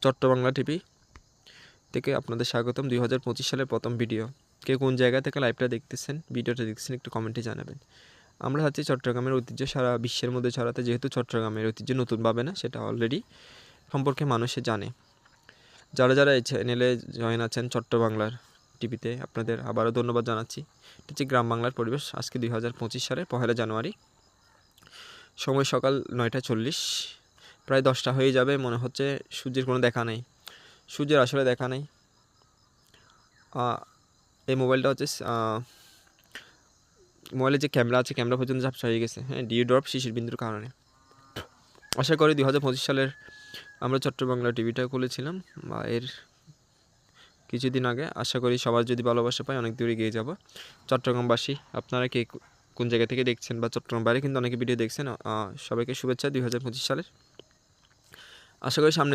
চট্টবাংলা TV থেকে আপনাদের স্বাগতম। 2025 সালের প্রথম ভিডিও। কে কোন জায়গা থেকে লাইভটা দেখতেছেন, ভিডিওটা দেখতেছেন একটু কমেন্টে জানাবেন। আমরা হচ্ছে চট্টগ্রামের ঐতিহ্য সারা বিশ্বের মধ্যে ছড়াতে, যেহেতু চট্টগ্রামের ঐতিহ্য নতুনভাবে না, সেটা অলরেডি সম্পর্কে মানুষে জানে। যারা এই চ্যানেলে জয়েন আছেন চট্টবাংলার টিভিতে, আপনাদের আবারও ধন্যবাদ জানাচ্ছি। এটা হচ্ছে গ্রাম বাংলার পরিবেশ। আজকে 2025 সালের 1 জানুয়ারি, সময় সকাল 9:40, প্রায় 10টা হয়ে যাবে। মনে হচ্ছে সূর্যের কোনো দেখা নেই, সূর্যের আসলে দেখা নেই। এই মোবাইলটা হচ্ছে মোবাইলের যে ক্যামেরা আছে, ক্যামেরা পর্যন্ত ঝাপসা হয়ে গেছে, হ্যাঁ, ডিউ ড্রপ শিশির বিন্দুর কারণে। আশা করি 2025 সালের আমরা চট্টবাংলা টিভিটা খুলেছিলাম বা এর কিছুদিন আগে। আশা করি সবার যদি ভালোবাসা পায় অনেক দূরে এগিয়ে যাব। চট্টগ্রামবাসী, আপনারা কে কোন জায়গা থেকে দেখছেন বা চট্টগ্রাম বাইরে কিন্তু অনেকে ভিডিও দেখছেন, সবাইকে শুভেচ্ছা 2025 সালের। আশা করি সামনে